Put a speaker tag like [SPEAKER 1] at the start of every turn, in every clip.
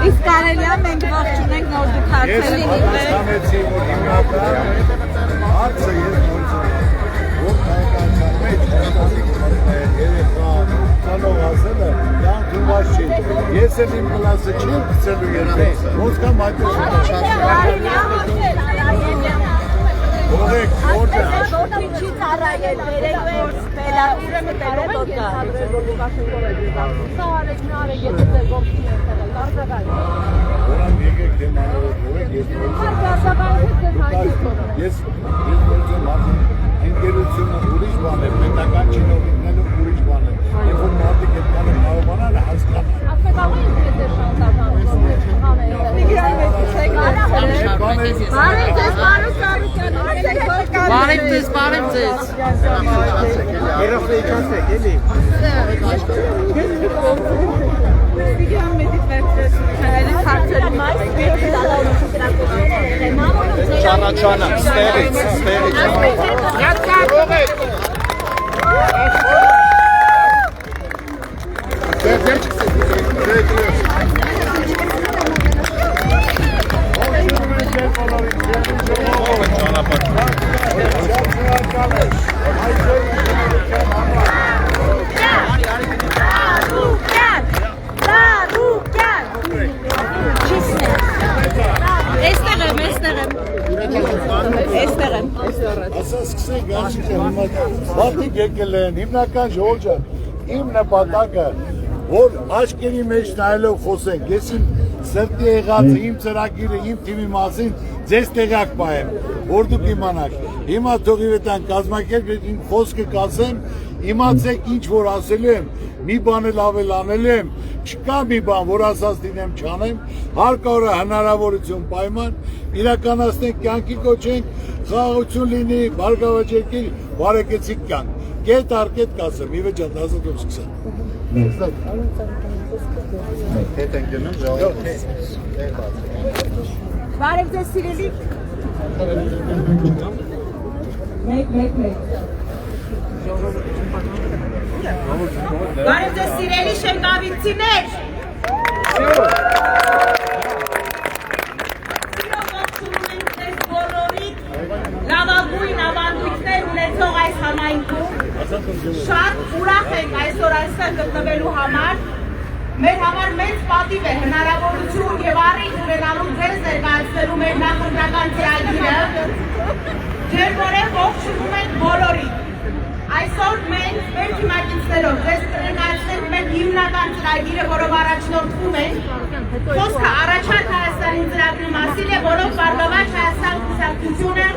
[SPEAKER 1] Իսկ կարելի է մենք ողջունենք նոր դուք հարցեր
[SPEAKER 2] Ես եմ իմ կլասը չեմ գցելու երբեք, ոնց կամ այդպես
[SPEAKER 1] չի ծառայել, վերեք պելավիրը մտել ոտկա։
[SPEAKER 2] Որան եկեք դեմանորով որեք, ես գործեմ ընկերությունը ուրիշ բան է, պետական չինովիկներով ուրիշ բան է, և որ մարդիկ հետ կանը կարողանան հասկանան։
[SPEAKER 3] Բարև ձեզ։
[SPEAKER 4] Երախտեի չասեք, էլի։ Չանա, ստեղից։
[SPEAKER 2] Ասա սկսենք գարշիկը բատիկ եկել են, հիմնական ժողորջան, իմ նպատակը, որ աչքերի մեջ նայելով խոսենք, ես իմ սրտի եղած, իմ ծրագիրը, իմ թիմի մասին ձեզ տեղակ պահեմ, որ դուք իմանաք, հիմա թողի վետան կազմակերպ իմ խոսքը կասեմ, իմացեք ինչ որ ասելու եմ, մի բան էլ ավել անելու եմ, չկա մի բան, որ ասած դինեմ չանեմ, հարկավորը հնարավորություն պայման, իրականացնենք կյանքի կոչենք, խաղաղություն լինի, բարգավաճ բարեկեցիկ կյանք, կետ առկետ կասեմ, մի վեճան, դասատում սկսեմ։
[SPEAKER 1] Բարև ձեզ սիրելի։ Մեկ։ Բարև ձեզ սիրելի շենգավիցիներ։ Սիրով ողջունում ենք ձեզ բոլորիդ լավագույն ավանդույթներ ունեցող այս համայնքում։ Շատ ուրախ ենք այսօր այստեղ գտնվելու համար։ Մեր համար մեծ պատիվ է հնարավորություն և առիթ ունենալու ձեզ ներկայացնելու մեր նախընտրական ծրագիրը, ձեր որև ողջունում ենք բոլորիդ։ Այսօր մենք մեր թիմակիցներով ձեզ կներկայացնենք մեր հիմնական ծրագիրը, որով առաջնորդվում ենք։ Խոսքը առաջարկ Հայաստանի ծրագրի մասին է, որով Բարգավաճ Հայաստան կուսակցությունը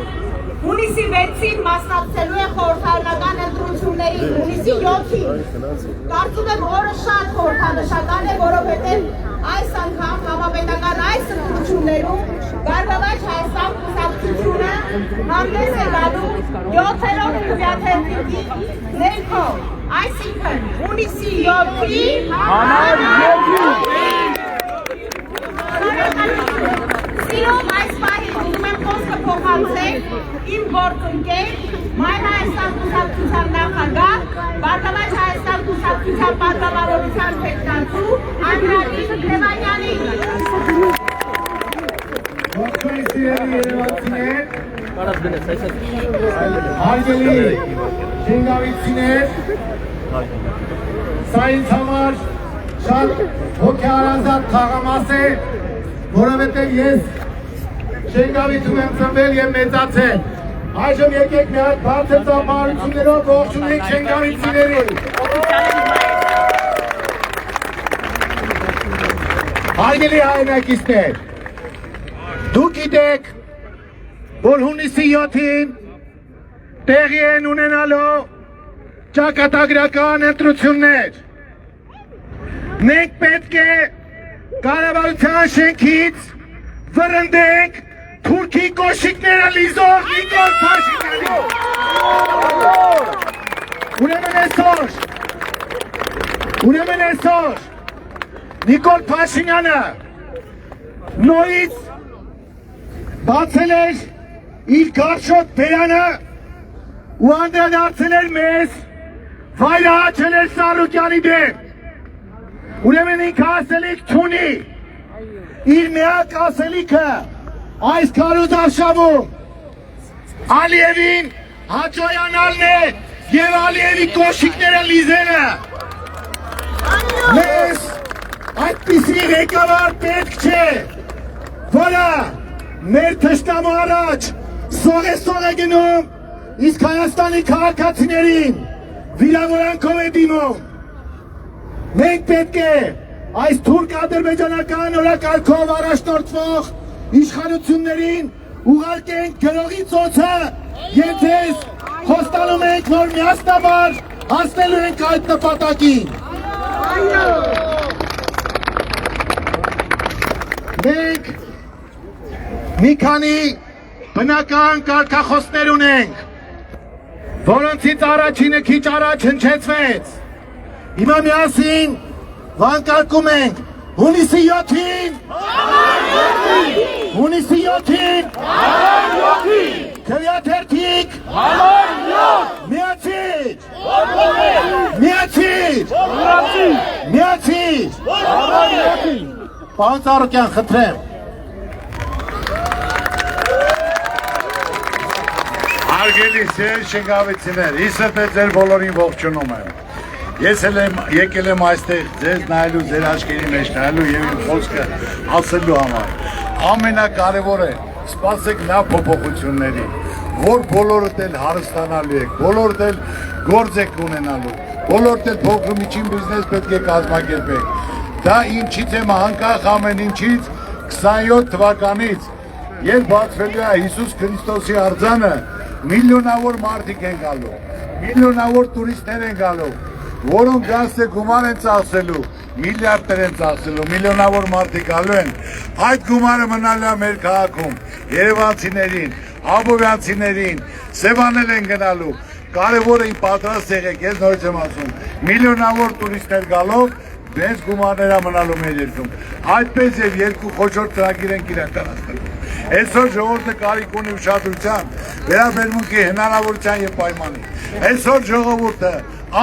[SPEAKER 1] հունիսի 6-ին մասնակցելու է խորհրդարանական ընտրություններին, հունիսի 7-ին։ Կարծում եմ օրը շատ խորհրդանշական է, որովհետև այս անգամ համապետական այս ընտրություններում Բարգավաճ Հայաստան կուսակցությունը հանդես է գալու 7-րդ քվեաթերթի ներքո, այսինքն հունիսի 7-ի համար Սիրով այս պահին ուզում եմ խոսքը փոխանցել իմ գործընկեր, Մայր Հայաստան կուսակցության նախագահ, Բարգավաճ Հայաստան կուսակցության պատգամավորության պետքանցու Անդրանիկ Լևանյանին։
[SPEAKER 4] Ողջույն սիրելի երևանցիներ, հարգելի շենգավիցիներ, սա ինձ համար շատ հոգեարազատ թաղամաս է, որովհետև ես շենգավիցում եմ ծնվել և մեծացել։ Այժմ եկեք մի հատ բարձր ծափահարություններով ողջունենք շենգավիցիներին։ Հարգելի հայրենակիցներ, դուք գիտեք, որ հունիսի 7-ին տեղի են ունենալու ճակատագրական ընտրություններ։ Մենք պետք է կառավարության շենքից վրընդենք թուրքի կոշիկները լիզող Նիկոլ Փաշինյանին։ Ուրեմն այսօր Նիկոլ Փաշինյանը նորից բացել էր իր գարշոտ բերանը ու անդրադարձել էր մեզ վայրահաչել էր Սարոկյանի դեմ։ Ուրեմն ինքը ասելիք չունի, իր միակ ասելիքը այս քարոզարշավում Ալիևին հաջողանալն է և Ալիևի կոշիկները լիզելը։ Մեզ այդպիսի ղեկավար պետք չէ, որը մեր թշնամու առաջ սողեսող է գնում, իսկ Հայաստանի քաղաքացիներին վիրավորանքով է դիմում։ Մենք պետք է այս թուրք-ադրբեջանական օրակարգով առաջնորդվող իշխանություններին ուղարկենք գրողի ծոցը և ձեզ խոստանում ենք, որ միասնաբար հասնելու ենք այդ նպատակին։ Մենք մի քանի բնական կարգախոսներ ունենք, որոնցից առաջինը քիչ առաջ հնչեցվեց։ Հիմա միասին վանկարկում ենք հունիսի 7-ին, հունիսի 7-ին, քվեաթերթիկ, միացիր, պարոն Սարոկյան, խնդրեմ։
[SPEAKER 2] Հարգելի սիրելի շնորհավորներ, իսդ է ձեր բոլորին ողջունում եմ։ Ես եկել եմ այստեղ ձեզ նայելու, ձեր աչքերի մեջ նայելու և իմ խոսքը ասելու համար։ Ամենակարևորը սպասեք նա փոփոխությունների, որ բոլորդ էլ հարստանալու եք, բոլորդ էլ գործ եք ունենալու, բոլորդ էլ փոքր միջին բիզնես պետք է կազմակերպեք։ Դա ինչից եմ անկախ ամեն ինչից 27 թվականից, երբ բացվելու է Հիսուս Քրիստոսի արձանը, միլիոնավոր մարդիկ են գալու, միլիոնավոր տուրիստներ են գալու, որոնք գաստե գումար են ծախսելու, միլիարդներ են ծախսելու, միլիոնավոր մարդիկ գալու են, այդ գումարը մնալու է մեր քաղաքում, երևանցիներին, աբովյանցիներին, Սևանել են գնալու, կարևորը իմ պատրաստ եղեք, ես նորից եմ ասում, միլիոնավոր տուրիստներ գալով, մեծ գումարներ մնալու մեր երկրում, այդպես և երկու խոշոր ծրագիր ենք իրականացնելու։ Այսօր ժողովուրդը կարիք ունի ուշադրության, վերաբերմունքի հնարավորության և պայմանի։ Այսօր ժողովուրդը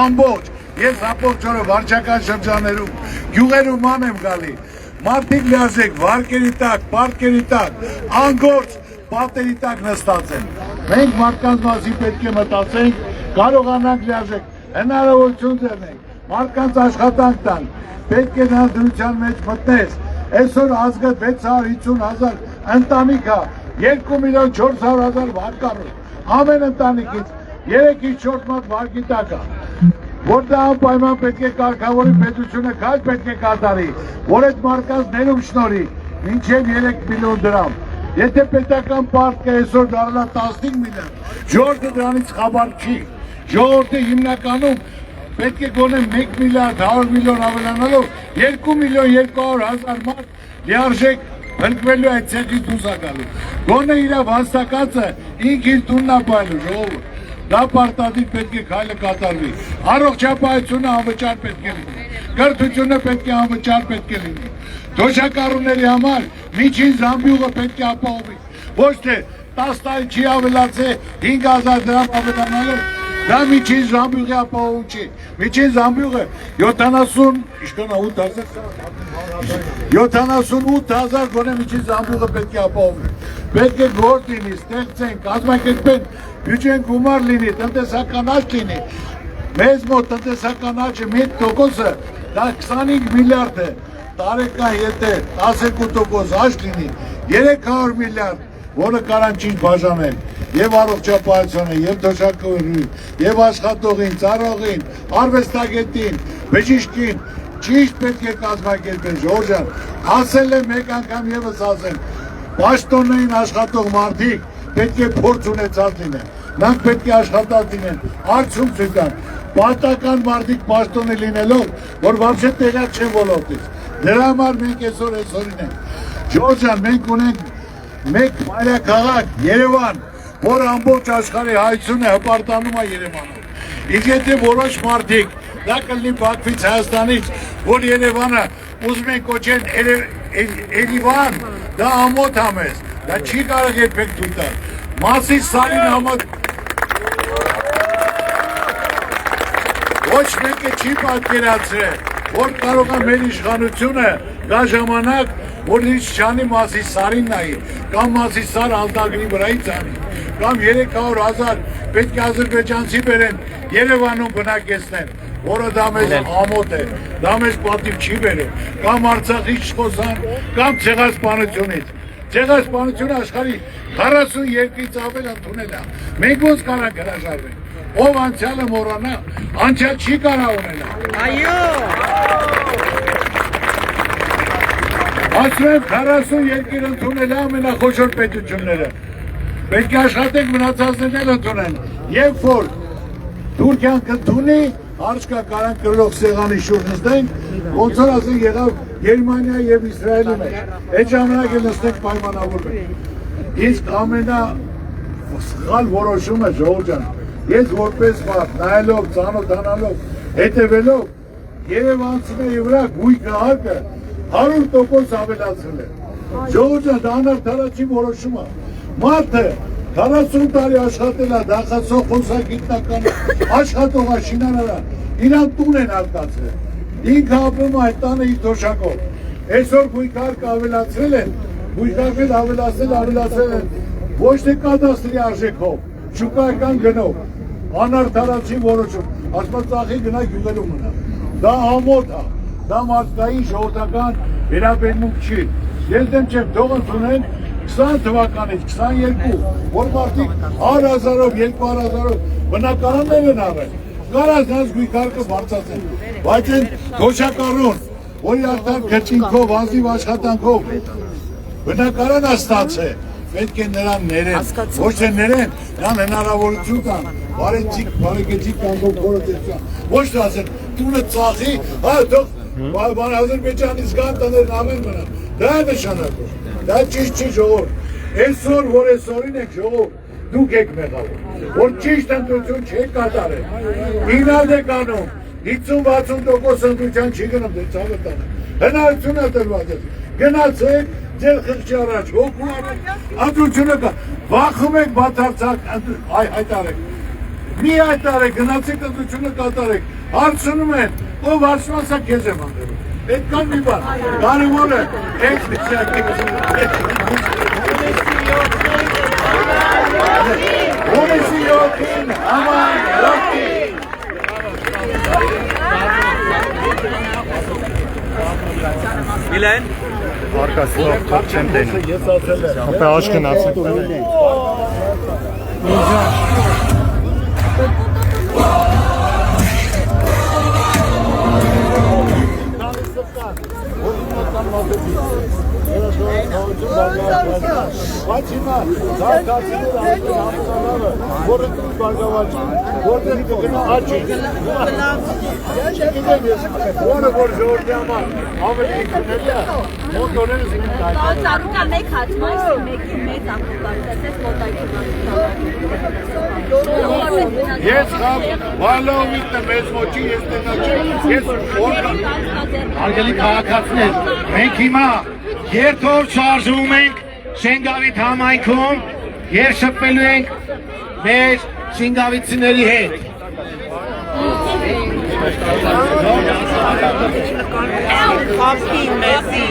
[SPEAKER 2] ամբողջ, ես ամբողջ օրը վարչական շրջաններում, գյուղերում ման եմ գալի, մարդիկ լիարժեք վարկերի տակ, պարտքերի տակ, անգործ պատերի տակ նստած են։ Մենք մարդկանց մասին պետք է մտածենք, կարողանանք լիարժեք, հնարավորություն ձեռնենք, մարդկանց աշխատանք տանք, պետք է նրանց դրության մեջ մտնես։ Այսօր ազգը 650,000 ընտանիք է, 2,400,000 վարկառու, ամեն ընտանիքից 3-ից 4 մարդ վարկի տակ է, որ դա անպայման պետք է կարգավորի պետությունը քայլ պետք է կատարի, որ այդ մարդկանց ներում շնորհի մինչև 3 միլիոն դրամ։ Եթե պետական պարտքը այսօր դառնա 15 միլիարդ, ժողովուրդը դրանից խաբար չի, ժողովուրդը հիմնականում պետք է գոնե 1 միլիարդ 100 միլիոն ավելանալով 2,200,000 մարդ լիարժեք փրկվելու այդ ցեղից դուրս գալու։ Գոնե իր վաստակածը ինքն իր տունն է պայելու ժողովուրդ։ Դա պարտադիր պետք է քայլը կատարվի։ Առողջապահությունը անվճար պետք է լինի։ Կրթությունը պետք է անվճար պետք է լինի։ Թոշակառուների համար միջին զամբյուղը պետք է ապահովի։ Ոչ թե 10 տարի չի ավելացել 5,000 դրամ ավելանալով, դա միջին զամբյուղի ապահովում չի։ Միջին զամբյուղը 78,000 գոնե միջին զամբյուղը պետք է ապահովի։ Պետք է գործ լինի, ստեղծենք, կազմակերպենք, բյուջեն գումար լինի, տնտեսական աճ լինի։ Մեզ մոտ տնտեսական աճը 1%-ը, դա 25 միլիարդ է, տարեկան եթե 12% աճ լինի, 300 միլիարդ, որը կարան ճիշտ բաժանել, և առողջապահությունը, և թոշակառուին, և աշխատողին, ծառայողին, արվեստագետին, բժիշկին, ճիշտ պետք է կազմակերպել, Ժողովուրդ ջան, ասել եմ մեկ անգամ ևս ասեմ, պաշտոնային աշխատող մարդիկ պետք է փորձ ունեցած լինեն, նրանք պետք է աշխատած լինեն, արդյունք ցույց տան, պատական մարդիկ պաշտոնի լինելով, որ вообще տեղյակ չեն ոլորտից, դրա համար մենք այսօր ենք, Ջորջան, մենք ունենք մեկ մայրաքաղաք Երևան, որ ամբողջ աշխարհի հայցուն է հպարտանում է Երևանում։ Իսկ եթե որոշ մարդիկ, դա կլինի Բաքվից, Հայաստանից, որ Երևանը ուզում են կոչեն Երևան, դա ամոթ է մեզ, դա չի կարող երբեք թույլ տալ։ Մասից Սարին ամոթ ոչ մեկը չի պատկերացրել, որ կարող է մեր իշխանությունը գա ժամանակ, որ ինչ չանի Մասից Սարին նայի, կամ Մասից Սար Ալտագրի վրայից անի, կամ 300,000 պետք է ադրբեջանցի բերեն Երևանում բնակեցնեն, որը դա մեզ ամոթ է, դա մեզ պատիվ չի բերել, կամ Արցախից չխոսան, կամ ցեղասպանությունից։ Ցեղասպանությունը աշխարհի 40 երկրից ավել ընդունել է։ Մենք ոնց կարանք հրաժարվել։ Ով անցյալը մոռանա, անցյալ չի կարող ունենալ։
[SPEAKER 1] Այո։
[SPEAKER 2] Ասում եմ 40 երկիր ընդունել է ամենախոշոր պետությունները։ Պետք է աշխատենք մնացածներն էլ ընդունեն։ Երբ որ Թուրքիան կընդունի, հարց կա կարանք կրլող սեղանի շուրջ նստենք, ոնց որ ասենք եղավ Գերմանիա եւ Իսրայելի մեջ։ Այդ ժամանակ էլ նստենք պայմանավորվենք։ Իսկ ամենասխալ որոշումը Ժողովուրդ ջան, ես որպես մարդ նայելով, ծանոթանալով, հետևելով երևանցիների վրա գույքը հարկը 100% ավելացրել է։ Ժողովուրդ ջան, դա անարդարացի որոշում է։ Մարդը 40 տարի աշխատել է դախացող խոսագիտնական աշխատող աշինարարա, իրան տուն են արկացրել։ Ինքը ապրում է այդ տանը իր թոշակով։ Այսօր գույքարկը ավելացրել են, գույքարկը ավելացրել են ոչ թե կադաստրի արժեքով, շուկայական գնով, անարդարացի որոշում, ասում ծախի գնա գյուղերում մնա։ Դա ամոթ է, դա մարդկային ժողովրդական վերաբերմունք չի։ Ես դեմ չեմ, թող ընդունեն 20 թվականից 22, որ մարդիկ 100,000-ով, 200,000-ով բնակարաններ են արել, կարած նրանց գույքարկը բարձրացեն, բայց են թոշակառուն, որ արդար գծինքով, ազնիվ աշխատանքով բնակարան է ստացել, պետք է նրան ներեն, ոչ թե ներեն, նրան հնարավորություն տան, բարեկեցիկ կանգով կորոտեցան, ոչ թե ասեն, տունը ծախի, թող Ադրբեջանից գան տներն ամեն մնան, դա է նշանակում, դա ճիշտ չի ժողովուրդ, այսօր, որ այսօրին եք ժողովուրդ, դուք եք մեղավոր, որ ճիշտ ընտրություն չեք կատարել, ինալ եք անում, 50-60% ընտրության չի գնում, դե ծավը տանը, հնարություն է տրված ես, գնացեք, ձեր խղճի առաջ, հոգու առաջ, ընտրությունը կա, վախում եք բաթարցակ, հայտարեք, մի հայտարեք, գնացեք ընտրությունը կատարեք, հարցնում են, ով հարցմասա քեզ եմ անդրում, այդ կան մի բան, կարևոր է, այդ միսյակի, Հունիսի 7-ին աման լոկի։
[SPEAKER 3] Միլեն Արկասով թող չեմ տենում Ապե աշկն ասել
[SPEAKER 2] Բայց հիմա զարգացիները համանալը, որը դուք բարգավաճ, որտեղ կգնա աճի, չգիտեմ ես, որը որ ժողորդի համար ավելի իքունել է, մոտորերս իմ կայք։
[SPEAKER 1] Ծարուկա մեկ հացմայսի մեկի մեծ ակուկարդացես մոտայքի
[SPEAKER 2] Ես խավ, վալովիտը մեզ մոչի, ես տենա չեմ, ես որգան։
[SPEAKER 4] Արգելի քաղաքացիներ, մենք հիմա երթով շարժվում ենք Շենգավիթ համայնքում եւ շփվելու ենք մեր շենգավիցիների հետ։
[SPEAKER 1] Խապի մեզի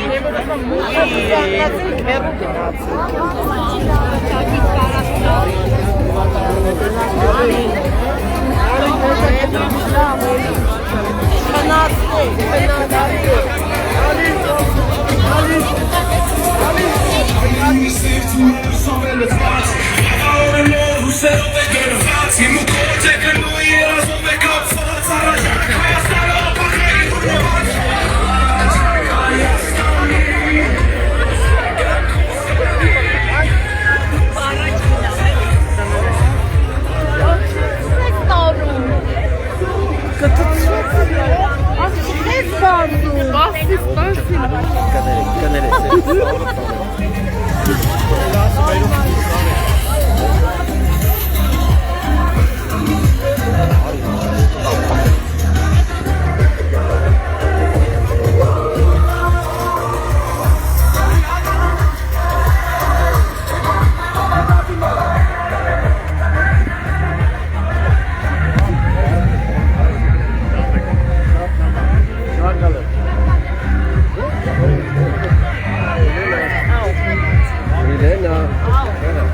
[SPEAKER 3] Կներեք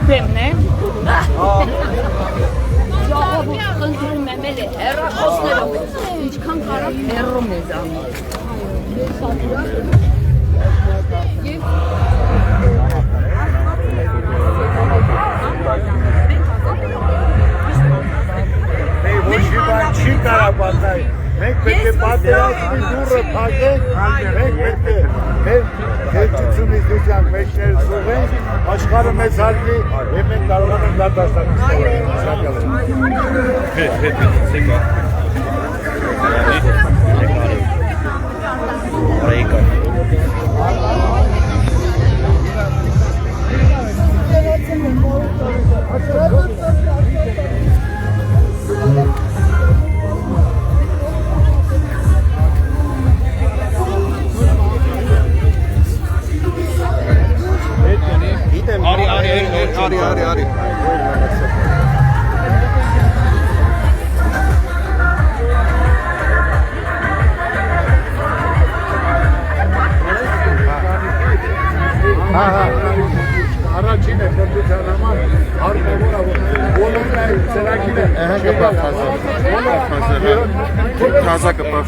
[SPEAKER 1] բեմն է։
[SPEAKER 5] Խնդրում եմ էլի հեռախոսներով, ինչքան կարա հեռու մեզանից։
[SPEAKER 2] Ոչ մի բան չի կարա պատահի։ Մենք պետք է պատերազմի դուռը փակենք, մենք պետք է մեր քերջությունից դուրս մեջներս ուղենք, աշխարհը մեզ հարգի եւ մենք կարողանանք դա
[SPEAKER 3] Արի
[SPEAKER 2] Առաջին է կրթության համար հարկավոր բոլորն է ծրագիրը
[SPEAKER 3] Թազա կպավ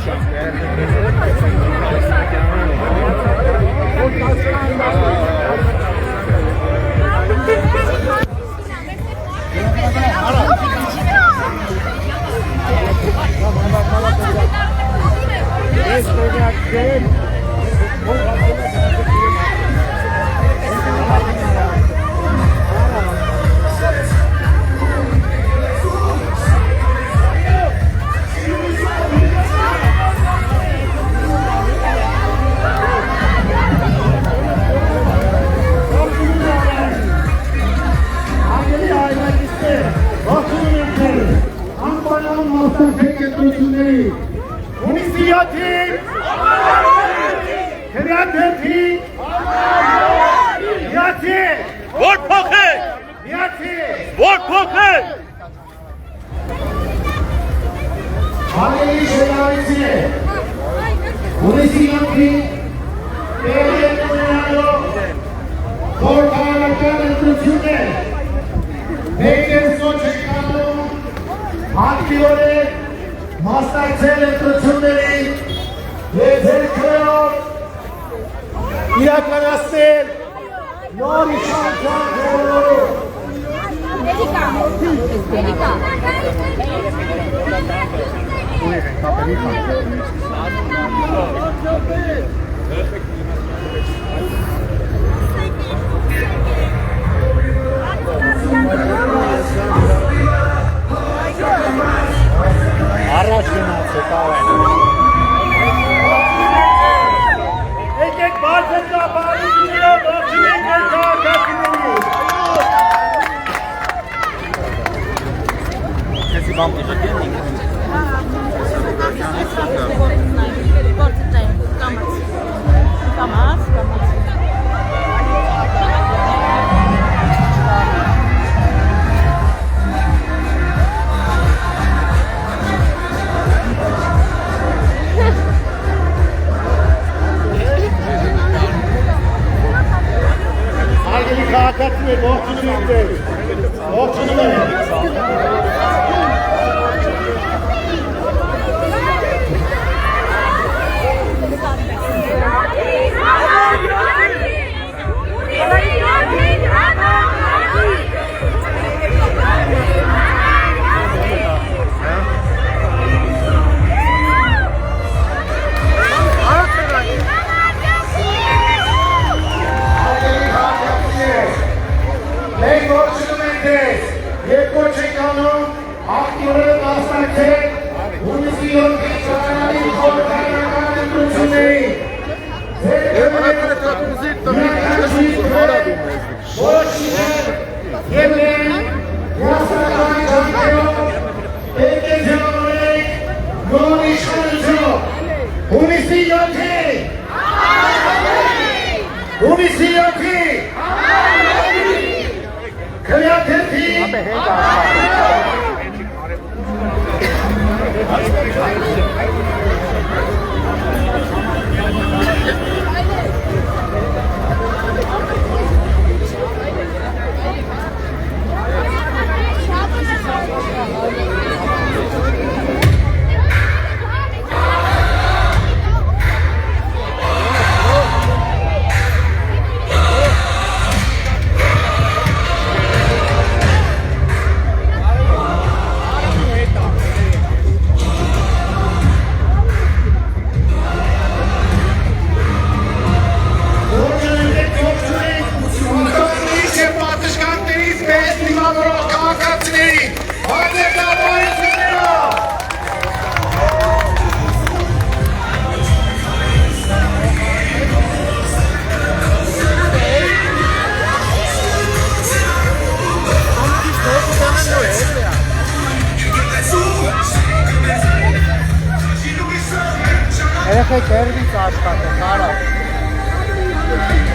[SPEAKER 6] Երեխեք հերվից աշխատեք, արավ։